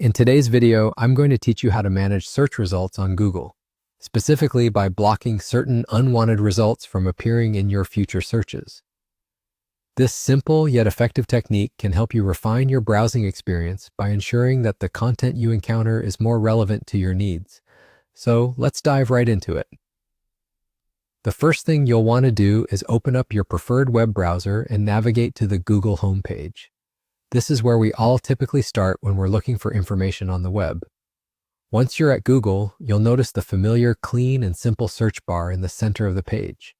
In today's video, I'm going to teach you how to manage search results on Google, specifically by blocking certain unwanted results from appearing in your future searches. This simple yet effective technique can help you refine your browsing experience by ensuring that the content you encounter is more relevant to your needs. So let's dive right into it. The first thing you'll want to do is open up your preferred web browser and navigate to the Google homepage. This is where we all typically start when we're looking for information on the web. Once you're at Google, you'll notice the familiar clean and simple search bar in the center of the page.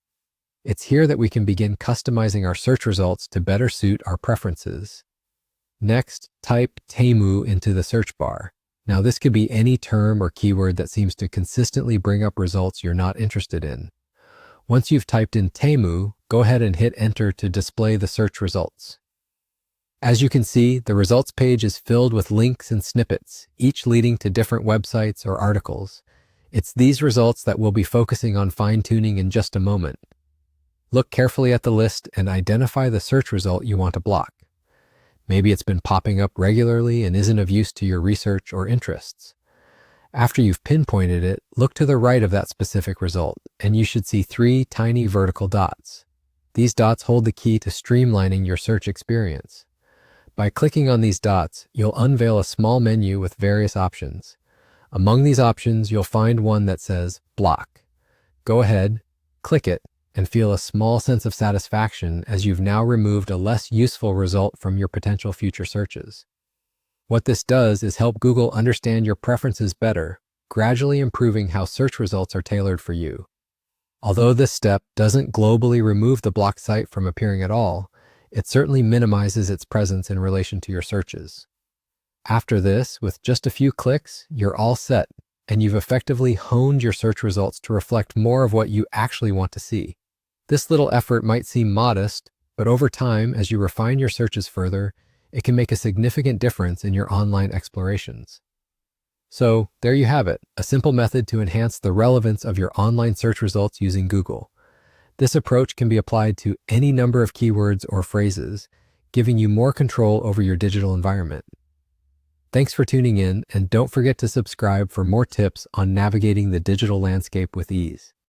It's here that we can begin customizing our search results to better suit our preferences. Next, type Temu into the search bar. Now, this could be any term or keyword that seems to consistently bring up results you're not interested in. Once you've typed in Temu, go ahead and hit enter to display the search results. As you can see, the results page is filled with links and snippets, each leading to different websites or articles. It's these results that we'll be focusing on fine-tuning in just a moment. Look carefully at the list and identify the search result you want to block. Maybe it's been popping up regularly and isn't of use to your research or interests. After you've pinpointed it, look to the right of that specific result, and you should see 3 tiny vertical dots. These dots hold the key to streamlining your search experience. By clicking on these dots, you'll unveil a small menu with various options. Among these options, you'll find one that says Block. Go ahead, click it, and feel a small sense of satisfaction as you've now removed a less useful result from your potential future searches. What this does is help Google understand your preferences better, gradually improving how search results are tailored for you. Although this step doesn't globally remove the blocked site from appearing at all, it certainly minimizes its presence in relation to your searches. After this, with just a few clicks, you're all set, and you've effectively honed your search results to reflect more of what you actually want to see. This little effort might seem modest, but over time, as you refine your searches further, it can make a significant difference in your online explorations. So, there you have it, a simple method to enhance the relevance of your online search results using Google. This approach can be applied to any number of keywords or phrases, giving you more control over your digital environment. Thanks for tuning in, and don't forget to subscribe for more tips on navigating the digital landscape with ease.